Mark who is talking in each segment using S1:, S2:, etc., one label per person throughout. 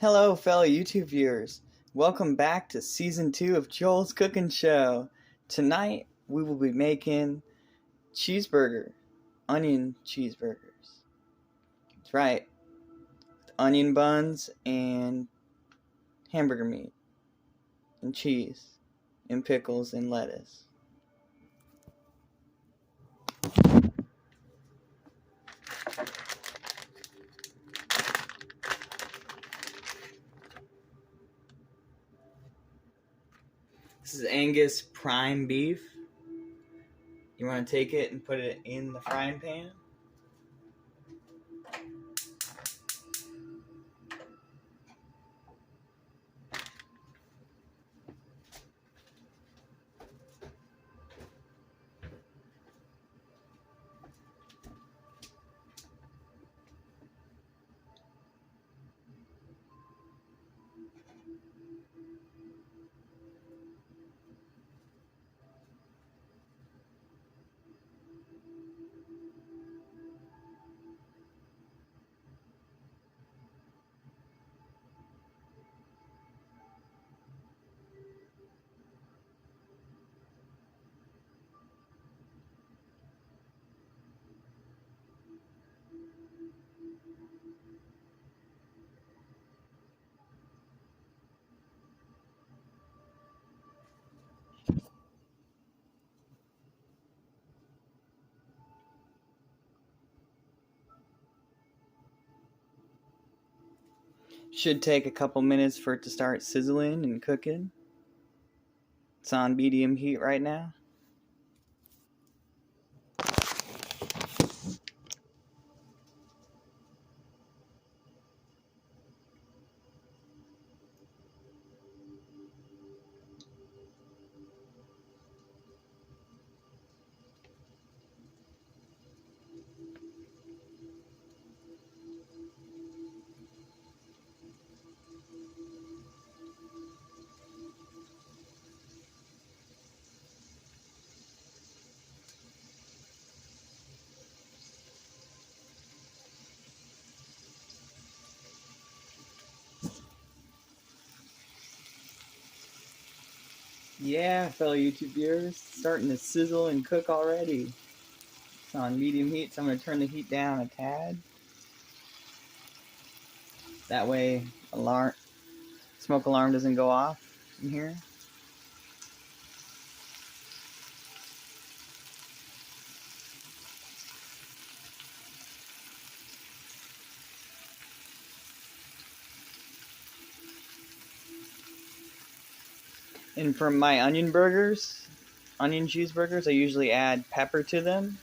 S1: Hello, fellow YouTube viewers. Welcome back to Season 2 of Joel's Cooking Show. Tonight, we will be making onion cheeseburgers. That's right, onion buns and hamburger meat and cheese and pickles and lettuce. This is Angus prime beef. You want to take it and put it in the frying pan. Should take a couple minutes for it to start sizzling and cooking. It's on medium heat right now. Yeah, fellow YouTube viewers, it's starting to sizzle and cook already. It's on medium heat, so I'm going to turn the heat down a tad. That way, smoke alarm doesn't go off in here. And for my onion cheeseburgers, I usually add pepper to them.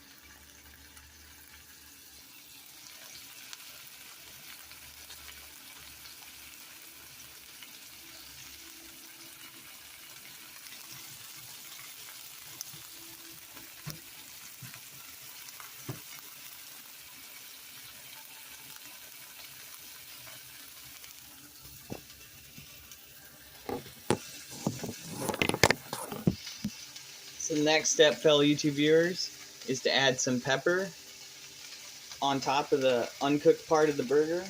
S1: So the next step, fellow YouTube viewers, is to add some pepper on top of the uncooked part of the burger.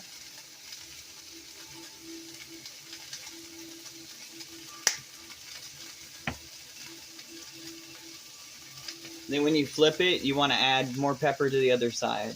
S1: Then when you flip it, you want to add more pepper to the other side.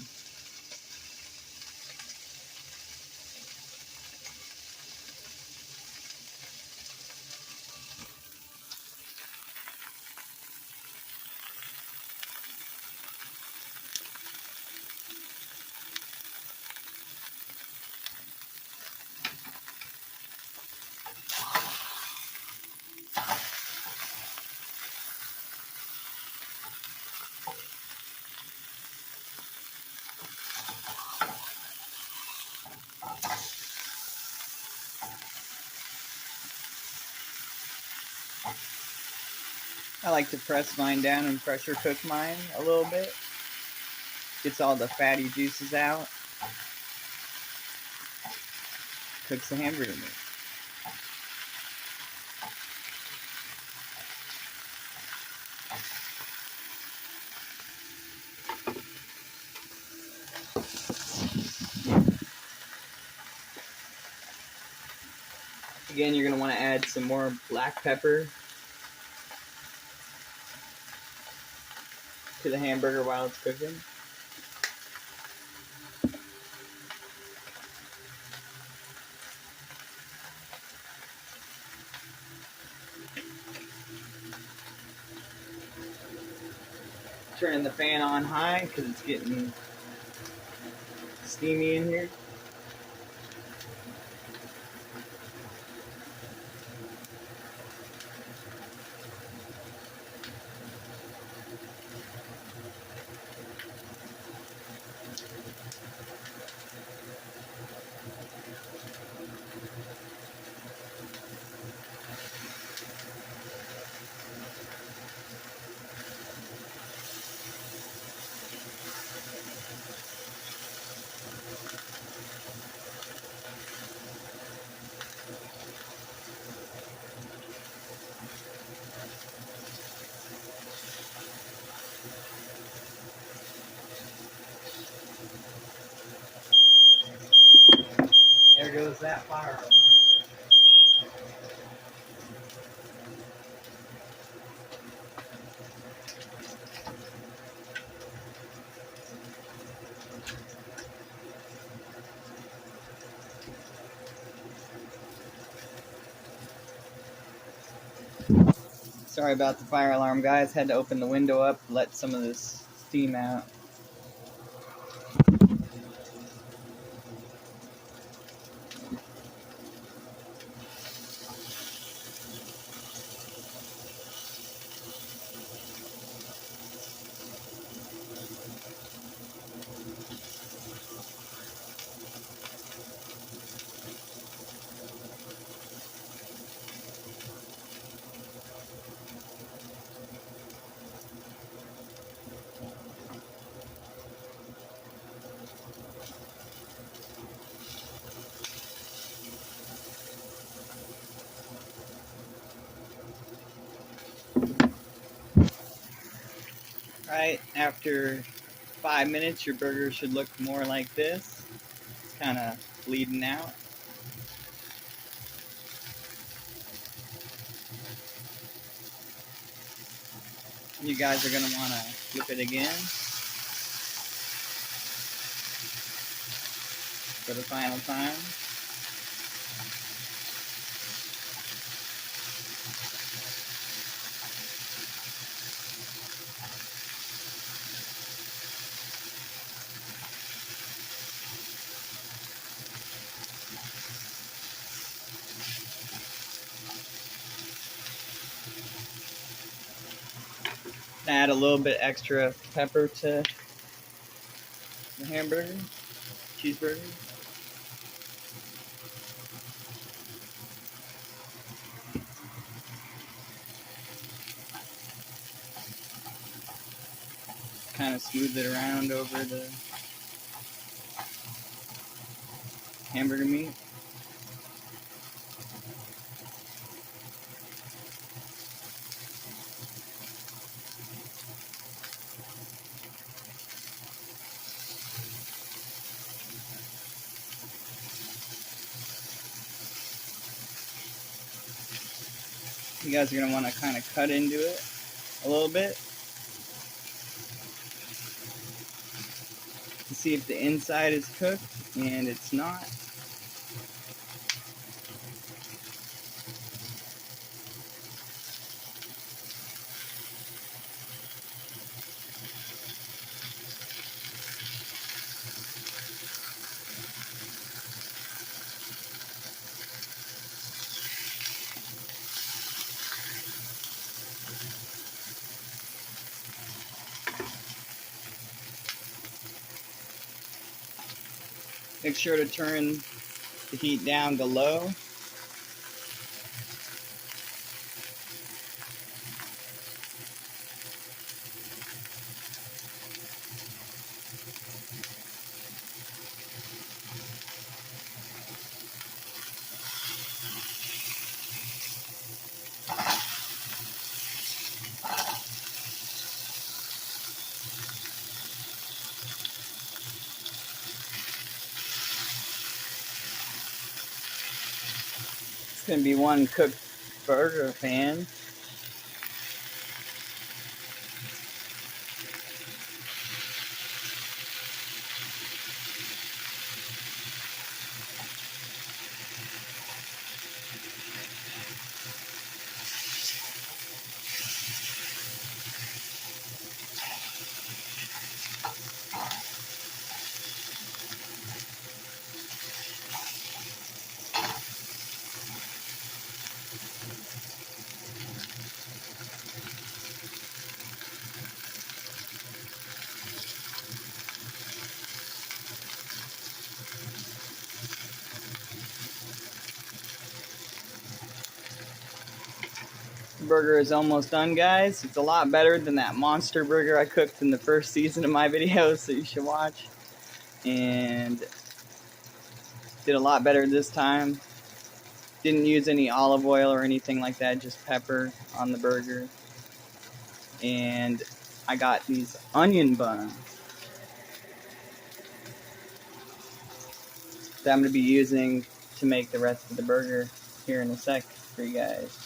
S1: I like to press mine down and pressure cook mine a little bit. Gets all the fatty juices out. Cooks the hamburger meat. Again, you're going to want to add some more black pepper to the hamburger while it's cooking. Turning the fan on high because it's getting steamy in here. There goes that fire alarm. Sorry about the fire alarm, guys. Had to open the window up, let some of this steam out. Right after 5 minutes, your burger should look more like this. It's kind of bleeding out. You guys are going to want to flip it again for the final time. Add a little bit extra pepper to the hamburger, cheeseburger. Kind of smooth it around over the hamburger meat. You guys are going to want to kind of cut into it a little bit to see if the inside is cooked, and it's not. Make sure to turn the heat down to low. Gonna be one cooked burger fan. Burger is almost done, guys. It's a lot better than that monster burger I cooked in the first season of my videos, so you should watch. And did a lot better this time. Didn't use any olive oil or anything like that, just pepper on the burger. And I got these onion buns that I'm going to be using to make the rest of the burger here in a sec for you guys.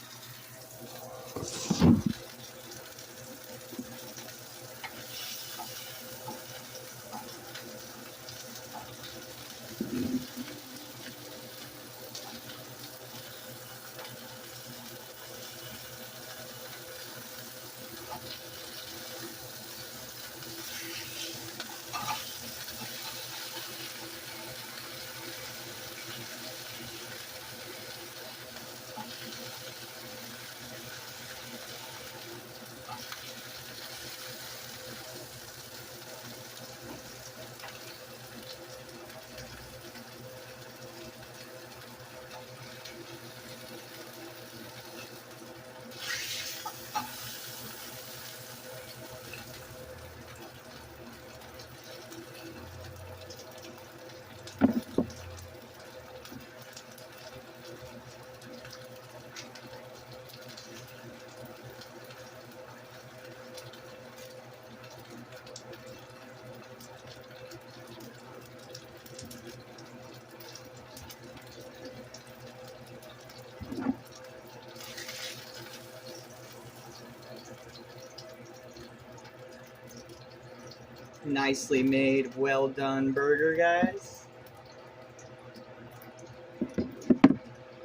S1: Nicely made, well done burger, guys.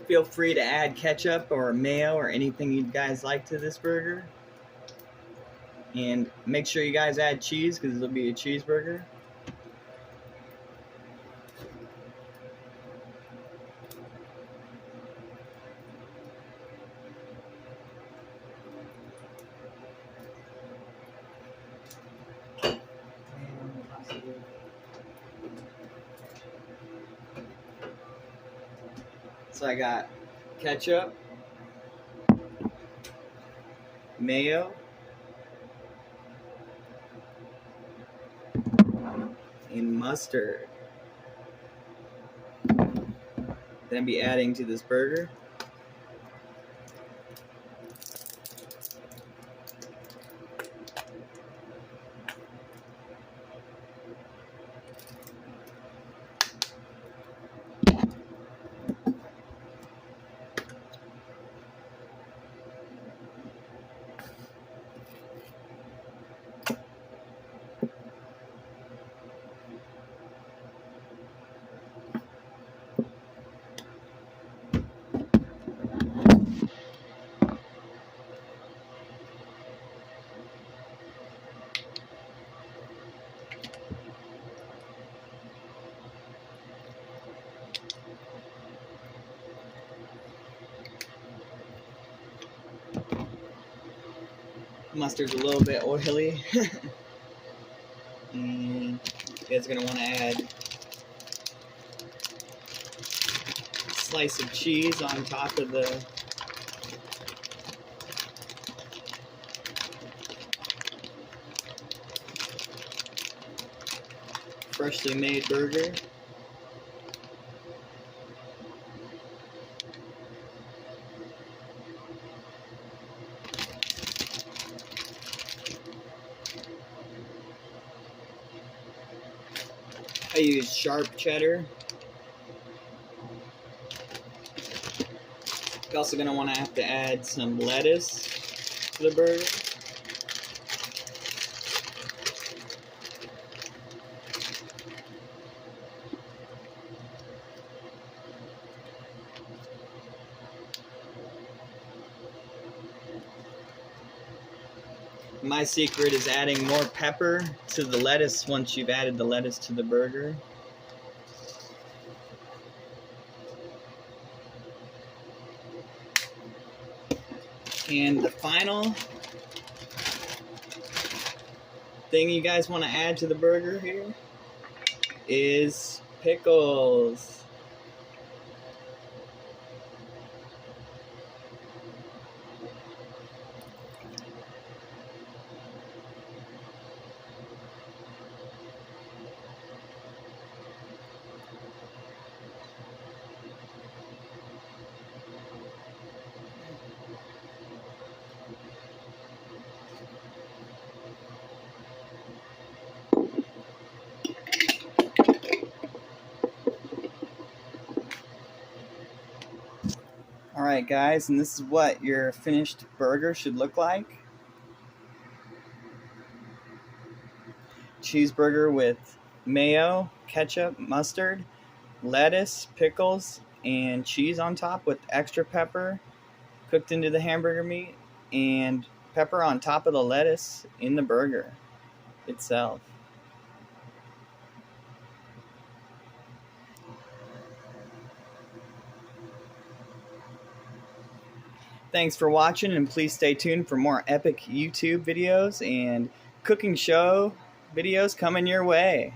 S1: Feel free to add ketchup or mayo or anything you guys like to this burger. And make sure you guys add cheese because it'll be a cheeseburger. So I got ketchup, mayo, and mustard that I'll be adding to this burger. Mustard's a little bit oily. And you guys are going to want to add a slice of cheese on top of the freshly made burger. I use sharp cheddar. You're also going to want to have to add some lettuce to the burger. My secret is adding more pepper to the lettuce once you've added the lettuce to the burger. And the final thing you guys want to add to the burger here is pickles. Alright guys, and this is what your finished burger should look like. Cheeseburger with mayo, ketchup, mustard, lettuce, pickles, and cheese on top with extra pepper cooked into the hamburger meat, and pepper on top of the lettuce in the burger itself. Thanks for watching, and please stay tuned for more epic YouTube videos and cooking show videos coming your way.